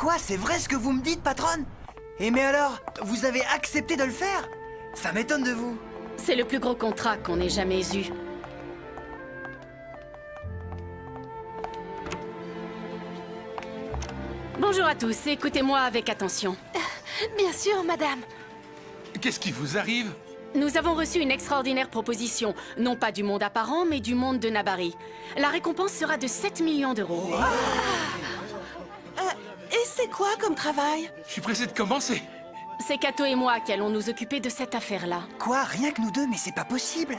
Quoi? C'est vrai ce que vous me dites, patronne? Et mais alors, vous avez accepté de le faire? Ça m'étonne de vous. C'est le plus gros contrat qu'on ait jamais eu. Bonjour à tous, écoutez-moi avec attention. Bien sûr, madame. Qu'est-ce qui vous arrive? Nous avons reçu une extraordinaire proposition, non pas du monde apparent, mais du monde de Nabari. La récompense sera de 7 millions d'euros. Et c'est quoi comme travail? Je suis pressé de commencer. C'est Kato et moi qui allons nous occuper de cette affaire-là. Quoi? Rien que nous deux? Mais c'est pas possible.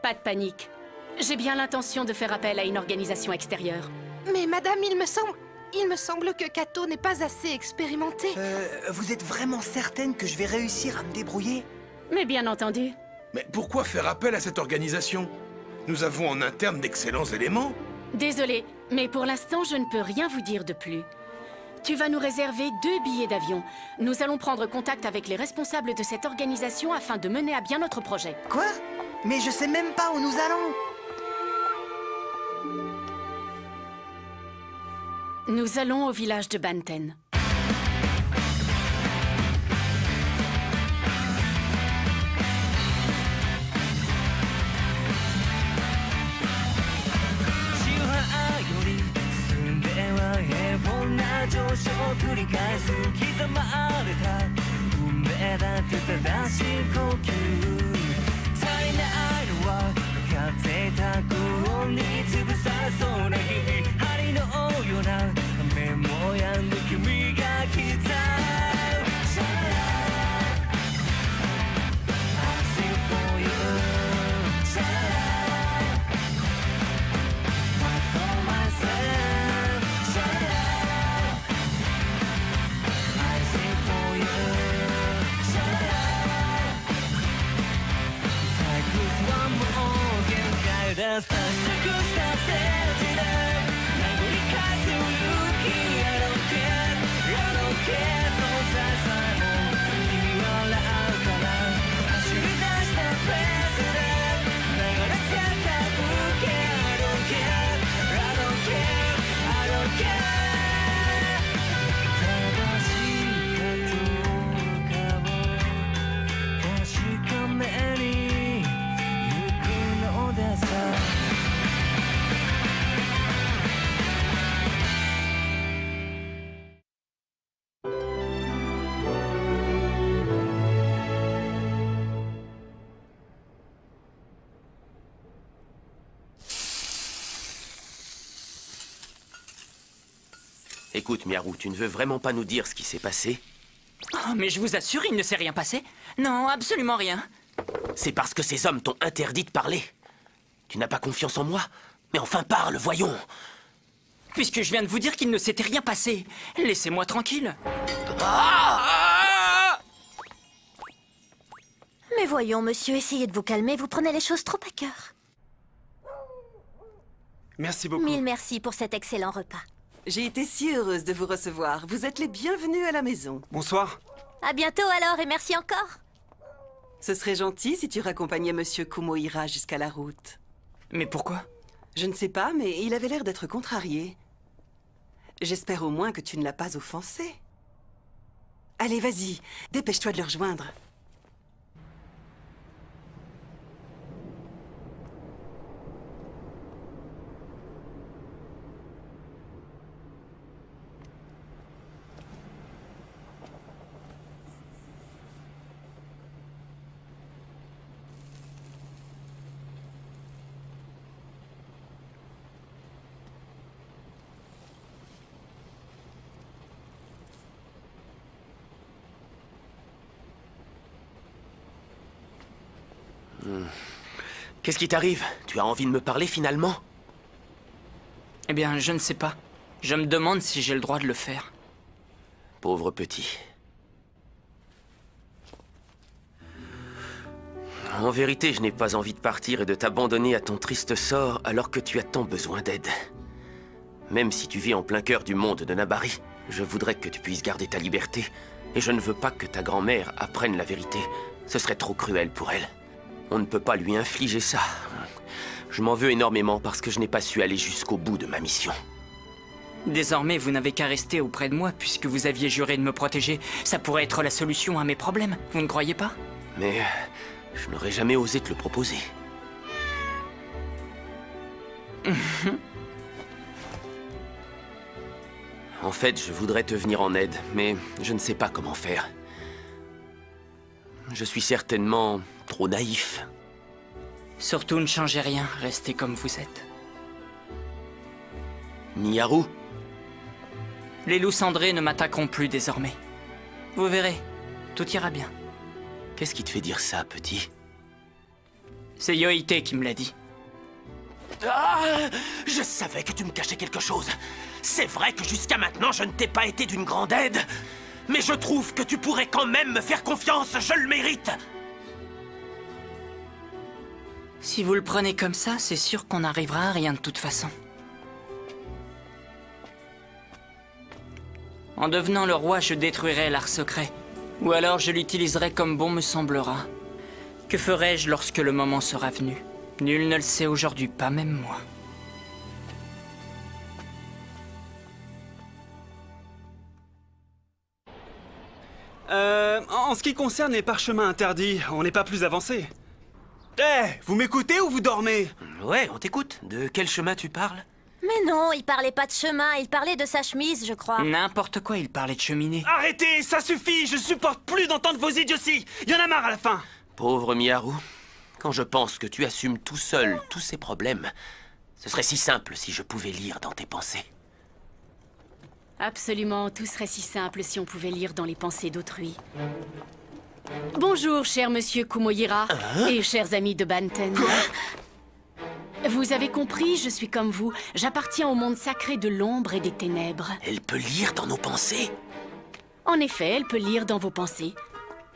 Pas de panique. J'ai bien l'intention de faire appel à une organisation extérieure. Mais madame, il me semble que Kato n'est pas assez expérimenté. Vous êtes vraiment certaine que je vais réussir à me débrouiller? Mais bien entendu. Mais pourquoi faire appel à cette organisation? Nous avons en interne d'excellents éléments. Désolée, mais pour l'instant, je ne peux rien vous dire de plus. Tu vas nous réserver 2 billets d'avion. Nous allons prendre contact avec les responsables de cette organisation afin de mener à bien notre projet. Quoi? Mais je sais même pas où nous allons. Nous allons au village de Banten. Écoute, Miaru, tu ne veux vraiment pas nous dire ce qui s'est passé? Oh, mais je vous assure, il ne s'est rien passé. Non, absolument rien. C'est parce que ces hommes t'ont interdit de parler. Tu n'as pas confiance en moi? Mais enfin parle, voyons. Puisque je viens de vous dire qu'il ne s'était rien passé. Laissez-moi tranquille. Mais voyons, monsieur, essayez de vous calmer, vous prenez les choses trop à cœur. Merci beaucoup. Mille merci pour cet excellent repas. J'ai été si heureuse de vous recevoir. Vous êtes les bienvenus à la maison. Bonsoir. À bientôt alors, et merci encore. Ce serait gentil si tu raccompagnais Monsieur Kumohira jusqu'à la route. Mais pourquoi? Je ne sais pas, mais il avait l'air d'être contrarié. J'espère au moins que tu ne l'as pas offensé. Allez, vas-y, dépêche-toi de le rejoindre. Qu'est-ce qui t'arrive? Tu as envie de me parler finalement? Eh bien, je ne sais pas. Je me demande si j'ai le droit de le faire. Pauvre petit. En vérité, je n'ai pas envie de partir et de t'abandonner à ton triste sort alors que tu as tant besoin d'aide. Même si tu vis en plein cœur du monde de Nabari, je voudrais que tu puisses garder ta liberté. Et je ne veux pas que ta grand-mère apprenne la vérité. Ce serait trop cruel pour elle. On ne peut pas lui infliger ça. Je m'en veux énormément parce que je n'ai pas su aller jusqu'au bout de ma mission. Désormais, vous n'avez qu'à rester auprès de moi puisque vous aviez juré de me protéger. Ça pourrait être la solution à mes problèmes, vous ne croyez pas? Mais je n'aurais jamais osé te le proposer. En fait, je voudrais te venir en aide, mais je ne sais pas comment faire. Je suis certainement trop naïf. Surtout ne changez rien, restez comme vous êtes. Miyaru, Les loups cendrés ne m'attaqueront plus désormais. Vous verrez, tout ira bien. qu'est-ce qui te fait dire ça, petit? C'est Yohite qui me l'a dit. Ah! Je savais que tu me cachais quelque chose. C'est vrai que jusqu'à maintenant, je ne t'ai pas été d'une grande aide. Mais je trouve que tu pourrais quand même me faire confiance, je le mérite. Si vous le prenez comme ça, c'est sûr qu'on n'arrivera à rien de toute façon. En devenant le roi, je détruirai l'art secret. Ou alors je l'utiliserai comme bon me semblera. Que ferai-je lorsque le moment sera venu? Nul ne le sait aujourd'hui, pas même moi. En ce qui concerne les parchemins interdits, on n'est pas plus avancé. Eh, vous m'écoutez ou vous dormez? Ouais, on t'écoute. De quel chemin tu parles? Mais non, il parlait pas de chemin, il parlait de sa chemise, je crois. N'importe quoi, il parlait de cheminée. Arrêtez, ça suffit, je supporte plus d'entendre vos idioties. Y en a marre à la fin. Pauvre Miyaru, quand je pense que tu assumes tout seul tous ces problèmes, ce serait si simple si je pouvais lire dans tes pensées. Absolument, tout serait si simple si on pouvait lire dans les pensées d'autrui. Bonjour, cher monsieur Kumohira et chers amis de Banten. Vous avez compris, je suis comme vous. J'appartiens au monde sacré de l'ombre et des ténèbres. Elle peut lire dans nos pensées? En effet, elle peut lire dans vos pensées.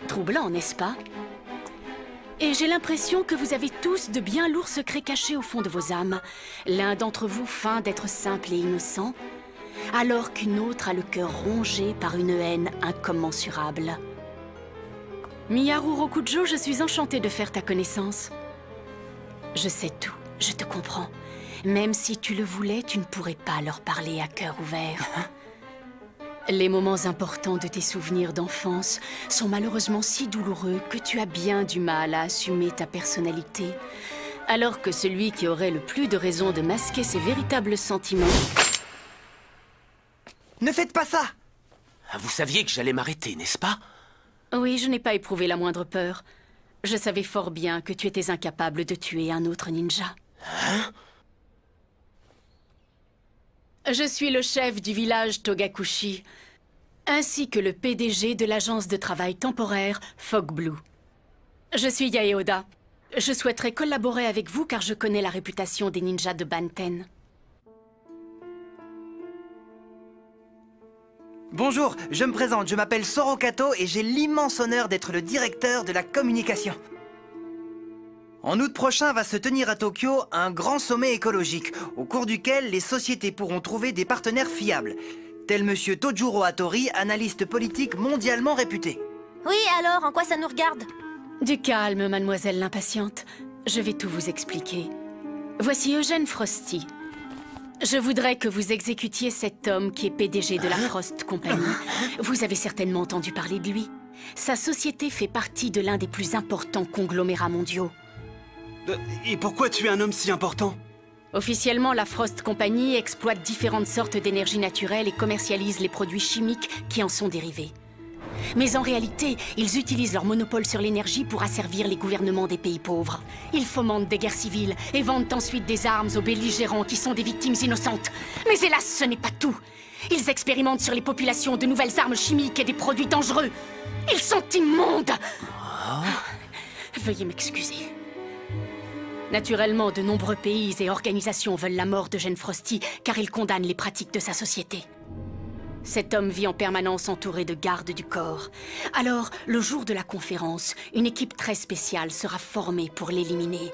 Troublant, n'est-ce pas? Et j'ai l'impression que vous avez tous de bien lourds secrets cachés au fond de vos âmes. L'un d'entre vous feint d'être simple et innocent, alors qu'une autre a le cœur rongé par une haine incommensurable. Miyaru Rokujo, je suis enchantée de faire ta connaissance. Je sais tout, je te comprends. Même si tu le voulais, tu ne pourrais pas leur parler à cœur ouvert. Les moments importants de tes souvenirs d'enfance sont malheureusement si douloureux que tu as bien du mal à assumer ta personnalité. Alors que celui qui aurait le plus de raisons de masquer ses véritables sentiments... Ne faites pas ça! Vous saviez que j'allais m'arrêter, n'est-ce pas? Oui, je n'ai pas éprouvé la moindre peur. Je savais fort bien que tu étais incapable de tuer un autre ninja. Hein? Je suis le chef du village Togakushi, ainsi que le PDG de l'agence de travail temporaire Fog Blue. Je suis Yaeoda. Je souhaiterais collaborer avec vous car je connais la réputation des ninjas de Banten. Bonjour, je me présente, je m'appelle Soro Kato et j'ai l'immense honneur d'être le directeur de la communication. En août prochain va se tenir à Tokyo un grand sommet écologique, au cours duquel les sociétés pourront trouver des partenaires fiables, tel monsieur Tojuro Hattori, analyste politique mondialement réputé. Oui, alors, en quoi ça nous regarde? Du calme, mademoiselle l'impatiente. Je vais tout vous expliquer. Voici Eugène Frosty. Je voudrais que vous exécutiez cet homme qui est PDG de la Frost Company. Vous avez certainement entendu parler de lui. Sa société fait partie de l'un des plus importants conglomérats mondiaux. Et pourquoi tu es un homme si important? Officiellement, la Frost Company exploite différentes sortes d'énergie naturelle et commercialise les produits chimiques qui en sont dérivés. Mais en réalité, ils utilisent leur monopole sur l'énergie pour asservir les gouvernements des pays pauvres. Ils fomentent des guerres civiles et vendent ensuite des armes aux belligérants qui sont des victimes innocentes. Mais hélas, ce n'est pas tout. Ils expérimentent sur les populations de nouvelles armes chimiques et des produits dangereux. Ils sont immondes. Veuillez m'excuser. Naturellement, de nombreux pays et organisations veulent la mort d'Eugène Frosty car ils condamnent les pratiques de sa société. Cet homme vit en permanence entouré de gardes du corps. Alors, le jour de la conférence, une équipe très spéciale sera formée pour l'éliminer.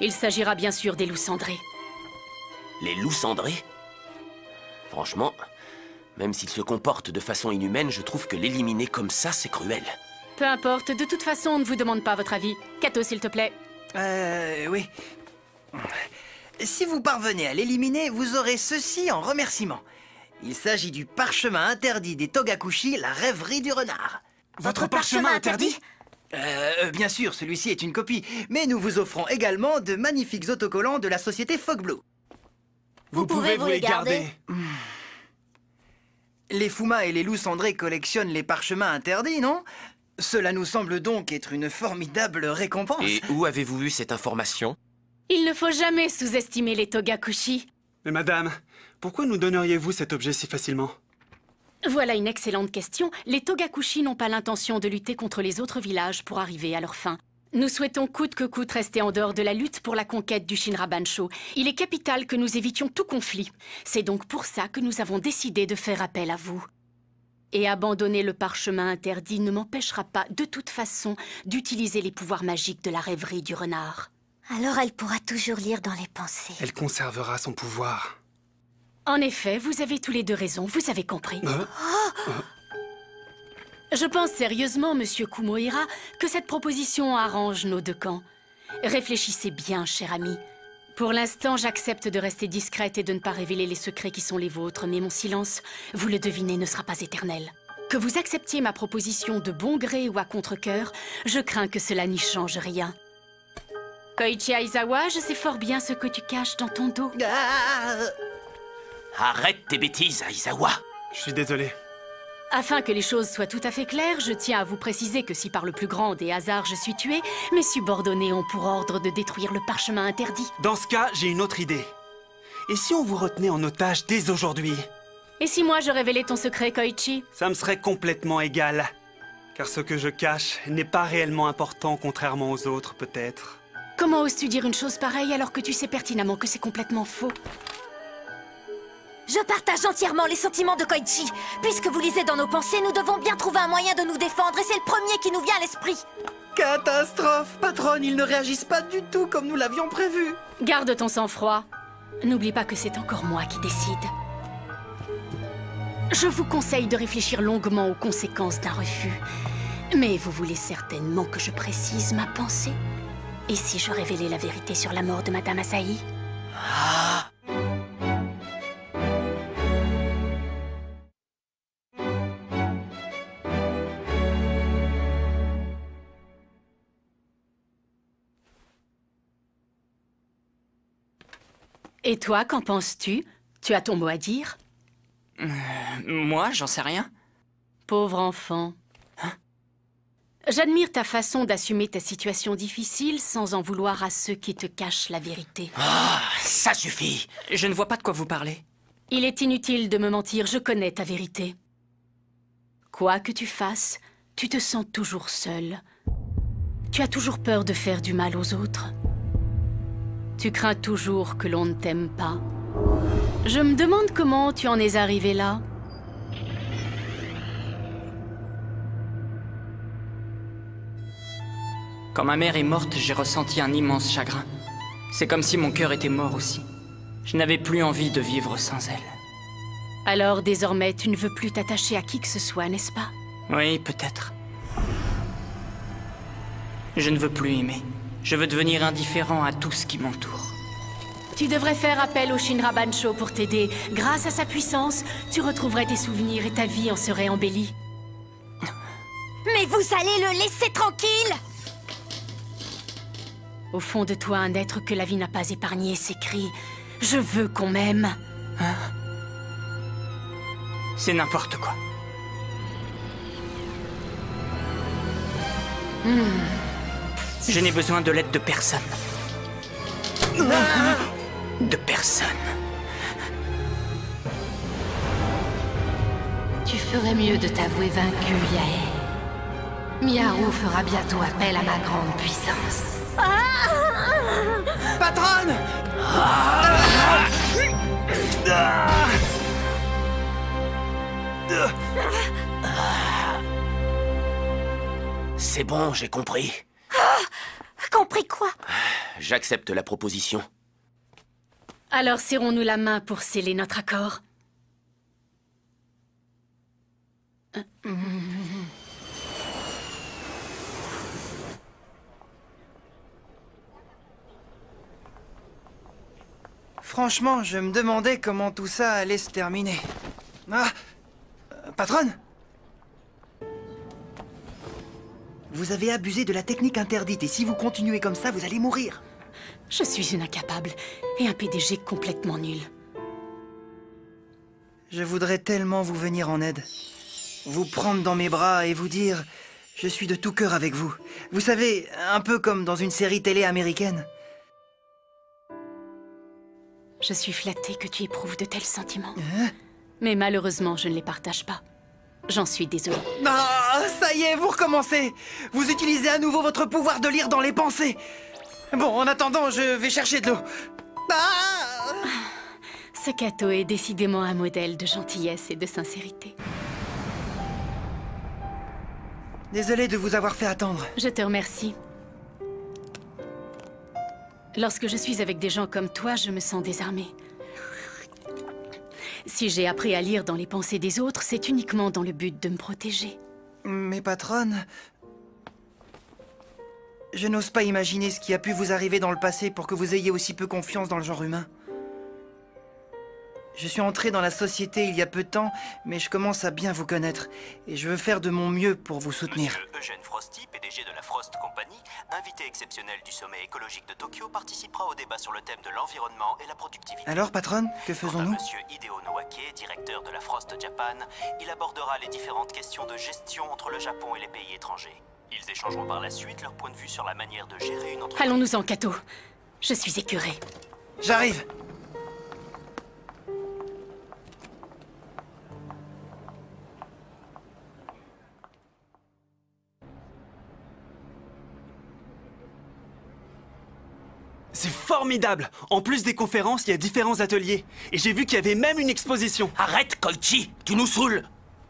Il s'agira bien sûr des loups cendrés. Les loups cendrés? Franchement, même s'ils se comportent de façon inhumaine, je trouve que l'éliminer comme ça, c'est cruel. Peu importe, de toute façon, on ne vous demande pas votre avis. Kato, s'il te plaît. Oui. Si vous parvenez à l'éliminer, vous aurez ceci en remerciement. Il s'agit du parchemin interdit des Togakushi, la rêverie du renard. Votre parchemin interdit? Bien sûr, celui-ci est une copie, mais nous vous offrons également de magnifiques autocollants de la société Fogblue. Vous pouvez vous les garder. Les Fuma et les loups cendrés collectionnent les parchemins interdits, non? Cela nous semble donc être une formidable récompense. Et où avez-vous eu cette information? Il ne faut jamais sous-estimer les Togakushi. Mais madame, pourquoi nous donneriez-vous cet objet si facilement? Voilà une excellente question. Les Togakushi n'ont pas l'intention de lutter contre les autres villages pour arriver à leur fin. Nous souhaitons coûte que coûte rester en dehors de la lutte pour la conquête du Shinra Bansho. Il est capital que nous évitions tout conflit. C'est donc pour ça que nous avons décidé de faire appel à vous. Et abandonner le parchemin interdit ne m'empêchera pas, de toute façon, d'utiliser les pouvoirs magiques de la rêverie du renard. Alors elle pourra toujours lire dans les pensées. Elle conservera son pouvoir. En effet, vous avez tous les deux raison, vous avez compris. Je pense sérieusement, monsieur Kumohira, que cette proposition arrange nos deux camps. Réfléchissez bien, cher ami. Pour l'instant, j'accepte de rester discrète et de ne pas révéler les secrets qui sont les vôtres, mais mon silence, vous le devinez, ne sera pas éternel. Que vous acceptiez ma proposition de bon gré ou à contre-cœur, je crains que cela n'y change rien. Koichi Aizawa, je sais fort bien ce que tu caches dans ton dos. Arrête tes bêtises, Aizawa. Je suis désolé. Afin que les choses soient tout à fait claires, je tiens à vous préciser que si par le plus grand des hasards je suis tuée, mes subordonnés ont pour ordre de détruire le parchemin interdit. Dans ce cas, j'ai une autre idée. Et si on vous retenait en otage dès aujourd'hui? Et si moi je révélais ton secret, Koichi? Ça me serait complètement égal. Car ce que je cache n'est pas réellement important, contrairement aux autres, peut-être. Comment oses-tu dire une chose pareille alors que tu sais pertinemment que c'est complètement faux? Je partage entièrement les sentiments de Koichi. Puisque vous lisez dans nos pensées, nous devons bien trouver un moyen de nous défendre et c'est le premier qui nous vient à l'esprit. Catastrophe! Patronne, ils ne réagissent pas du tout comme nous l'avions prévu. Garde ton sang-froid. N'oublie pas que c'est encore moi qui décide. Je vous conseille de réfléchir longuement aux conséquences d'un refus. Mais vous voulez certainement que je précise ma pensée? Et si je révélais la vérité sur la mort de Madame Asahi? Et toi, qu'en penses-tu? Tu as ton mot à dire? Moi, j'en sais rien. Pauvre enfant. J'admire ta façon d'assumer ta situation difficile sans en vouloir à ceux qui te cachent la vérité. Ah, ça suffit. Je ne vois pas de quoi vous parlez. Il est inutile de me mentir, je connais ta vérité. Quoi que tu fasses, tu te sens toujours seul. Tu as toujours peur de faire du mal aux autres. Tu crains toujours que l'on ne t'aime pas. Je me demande comment tu en es arrivé là. Quand ma mère est morte, j'ai ressenti un immense chagrin. C'est comme si mon cœur était mort aussi. Je n'avais plus envie de vivre sans elle. Alors désormais, tu ne veux plus t'attacher à qui que ce soit, n'est-ce pas? Oui, peut-être. Je ne veux plus aimer. Je veux devenir indifférent à tout ce qui m'entoure. Tu devrais faire appel au Shinra Bansho pour t'aider. Grâce à sa puissance, tu retrouverais tes souvenirs et ta vie en serait embellie. Mais vous allez le laisser tranquille! Au fond de toi, un être que la vie n'a pas épargné s'écrie « Je veux qu'on m'aime ». Hein? C'est n'importe quoi. Je n'ai besoin de l'aide de personne. De personne. Tu ferais mieux de t'avouer vaincu, Yae. Miharu fera bientôt appel à ma grande puissance. Patronne! C'est bon, j'ai compris. Compris quoi? J'accepte la proposition. Alors serrons-nous la main pour sceller notre accord. Franchement, je me demandais comment tout ça allait se terminer. Ah, patronne? Vous avez abusé de la technique interdite et si vous continuez comme ça, vous allez mourir. Je suis une incapable et un PDG complètement nul. Je voudrais tellement vous venir en aide. Vous prendre dans mes bras et vous dire « Je suis de tout cœur avec vous ». Vous savez, un peu comme dans une série télé américaine. Je suis flattée que tu éprouves de tels sentiments. Mais malheureusement, je ne les partage pas. J'en suis désolée. Ah, ça y est, vous recommencez. Vous utilisez à nouveau votre pouvoir de lire dans les pensées. Bon, en attendant, je vais chercher de l'eau. Ah! Ce Kato est décidément un modèle de gentillesse et de sincérité. Désolé de vous avoir fait attendre. Je te remercie. Lorsque je suis avec des gens comme toi, je me sens désarmée. Si j'ai appris à lire dans les pensées des autres, c'est uniquement dans le but de me protéger. Mais patronne... Je n'ose pas imaginer ce qui a pu vous arriver dans le passé pour que vous ayez aussi peu confiance dans le genre humain. Je suis entré dans la société il y a peu de temps, mais je commence à bien vous connaître. Et je veux faire de mon mieux pour vous soutenir. Monsieur Eugène Frosty, PDG de la Frost Company, invité exceptionnel du sommet écologique de Tokyo, participera au débat sur le thème de l'environnement et la productivité. Alors, patronne, que faisons-nous? Monsieur Hideo Nowake, directeur de la Frost Japan, il abordera les différentes questions de gestion entre le Japon et les pays étrangers. Ils échangeront par la suite leur point de vue sur la manière de gérer une entreprise. Allons-nous-en, Kato. Je suis écœurée. J'arrive. C'est formidable! En plus des conférences, il y a différents ateliers. Et j'ai vu qu'il y avait même une exposition. Arrête, Koichi! Tu nous saoules!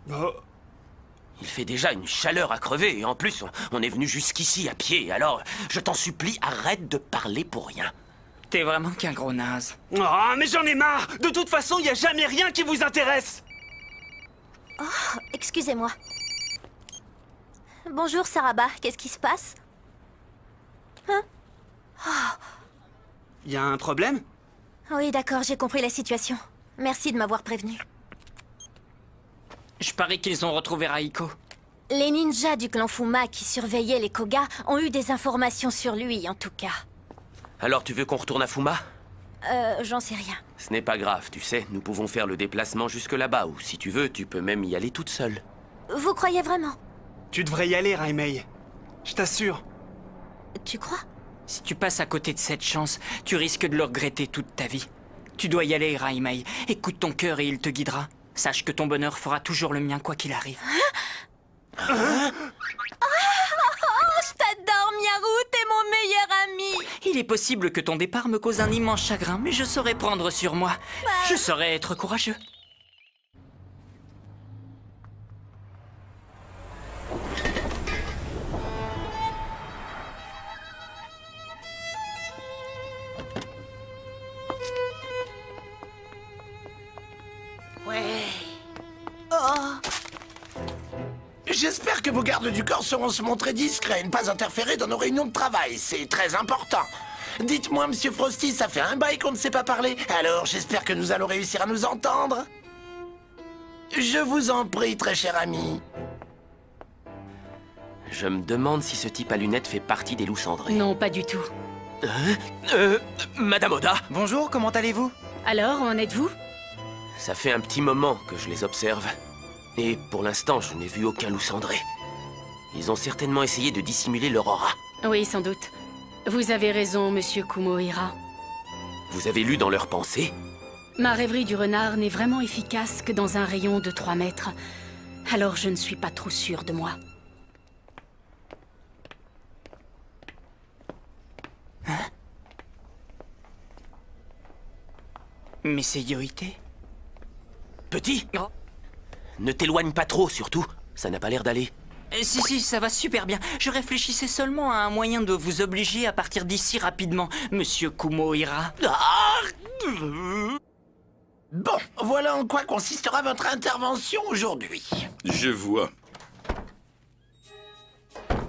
Oh. Il fait déjà une chaleur à crever, et en plus, on est venu jusqu'ici à pied, alors je t'en supplie, arrête de parler pour rien. T'es vraiment qu'un gros naze. Oh, mais j'en ai marre! De toute façon, il n'y a jamais rien qui vous intéresse! Oh, excusez-moi. Bonjour, Saraba. Qu'est-ce qui se passe? Hein? Il y a un problème? Oui, d'accord, j'ai compris la situation. Merci de m'avoir prévenu. Je parie qu'ils ont retrouvé Raiko. Les ninjas du clan Fuma qui surveillaient les Koga ont eu des informations sur lui, en tout cas. Alors tu veux qu'on retourne à Fuma? J'en sais rien. Ce n'est pas grave, tu sais, nous pouvons faire le déplacement jusque là-bas, ou si tu veux, tu peux même y aller toute seule. Vous croyez vraiment? Tu devrais y aller, Raimei. Je t'assure. Tu crois? Si tu passes à côté de cette chance, tu risques de le regretter toute ta vie. Tu dois y aller, Raimei. Écoute ton cœur et il te guidera. Sache que ton bonheur fera toujours le mien, quoi qu'il arrive. Oh, je t'adore, Miaru, t'es mon meilleur ami. Il est possible que ton départ me cause un immense chagrin, mais je saurai prendre sur moi. Je saurai être courageux. J'espère que vos gardes du corps sauront se montrer discrets et ne pas interférer dans nos réunions de travail. C'est très important. Dites-moi, Monsieur Frosty, ça fait un bail qu'on ne sait pas parler. Alors, j'espère que nous allons réussir à nous entendre. Je vous en prie, très cher ami. Je me demande si ce type à lunettes fait partie des loups cendrés. Non, pas du tout. Madame Oda? Bonjour, comment allez-vous? Alors, en êtes-vous? Ça fait un petit moment que je les observe. Et pour l'instant, je n'ai vu aucun loup cendré. Ils ont certainement essayé de dissimuler leur aura. Oui, sans doute. Vous avez raison, monsieur Kumohira. Vous avez lu dans leurs pensées? Ma rêverie du renard n'est vraiment efficace que dans un rayon de 3 mètres. Alors je ne suis pas trop sûre de moi. Hein? Mais c'est Yoite. Petit, ne t'éloigne pas trop, surtout. Ça n'a pas l'air d'aller. Si, ça va super bien. Je réfléchissais seulement à un moyen de vous obliger à partir d'ici rapidement, monsieur Kumohira. Bon, voilà en quoi consistera votre intervention aujourd'hui. Je vois.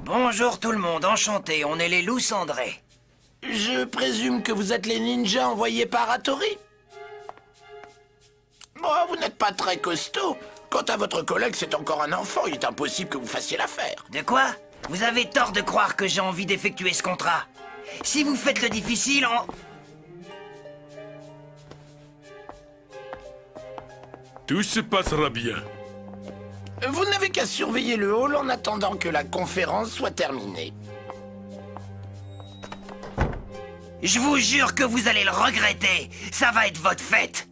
Bonjour tout le monde, enchanté, on est les loups cendrés. Je présume que vous êtes les ninjas envoyés par Hattori? Oh, vous n'êtes pas très costaud. Quant à votre collègue, c'est encore un enfant. Il est impossible que vous fassiez l'affaire. De quoi? Vous avez tort de croire que j'ai envie d'effectuer ce contrat. Si vous faites le difficile, Tout se passera bien. Vous n'avez qu'à surveiller le hall en attendant que la conférence soit terminée. Je vous jure que vous allez le regretter. Ça va être votre fête.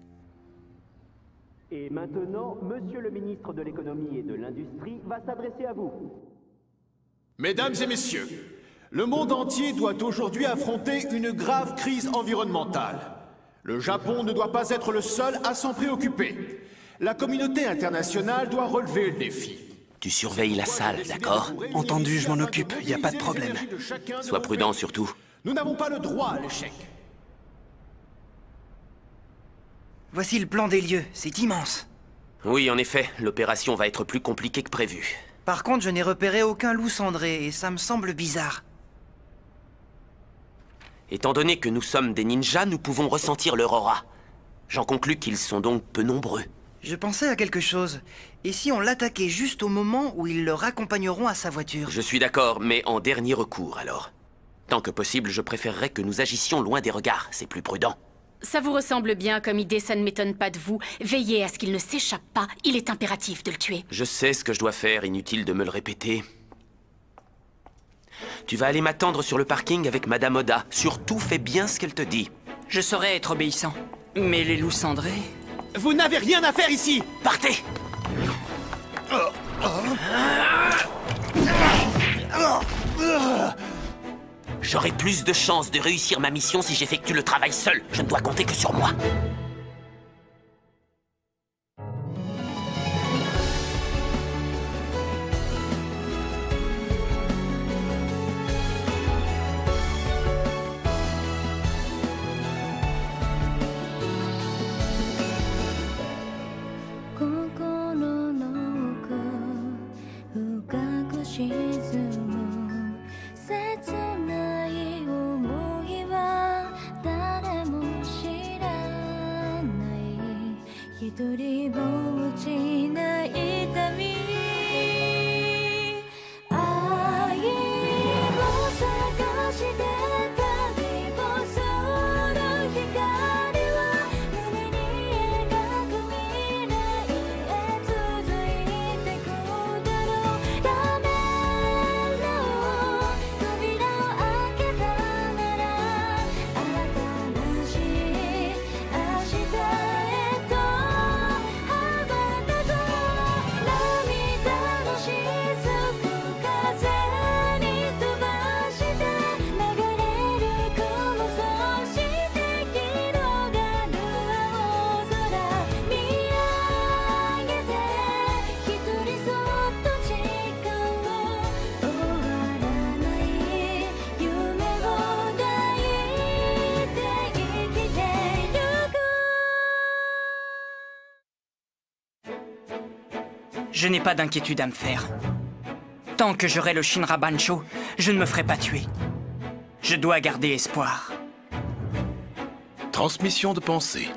Et maintenant, monsieur le ministre de l'économie et de l'industrie va s'adresser à vous. Mesdames et messieurs, le monde entier doit aujourd'hui affronter une grave crise environnementale. Le Japon ne doit pas être le seul à s'en préoccuper. La communauté internationale doit relever le défi. Tu surveilles la salle, d'accord? Entendu, je m'en occupe, y a pas de problème. Sois prudent surtout. Nous n'avons pas le droit à l'échec. Voici le plan des lieux, c'est immense. Oui, en effet, l'opération va être plus compliquée que prévu. Par contre, je n'ai repéré aucun loup cendré et ça me semble bizarre. Étant donné que nous sommes des ninjas, nous pouvons ressentir leur aura. J'en conclus qu'ils sont donc peu nombreux. Je pensais à quelque chose. Et si on l'attaquait juste au moment où ils le raccompagneront à sa voiture? Je suis d'accord, mais en dernier recours alors. Tant que possible, je préférerais que nous agissions loin des regards, c'est plus prudent. Ça vous ressemble bien comme idée, ça ne m'étonne pas de vous. Veillez à ce qu'il ne s'échappe pas, il est impératif de le tuer. Je sais ce que je dois faire, inutile de me le répéter. Tu vas aller m'attendre sur le parking avec Madame Oda. Surtout, fais bien ce qu'elle te dit. Je saurais être obéissant, mais les loups cendrés... Vous n'avez rien à faire ici! Partez! J'aurai plus de chances de réussir ma mission si j'effectue le travail seul. Je ne dois compter que sur moi. Je n'ai pas d'inquiétude à me faire. Tant que j'aurai le Shinra Bancho, je ne me ferai pas tuer. Je dois garder espoir. Transmission de pensée.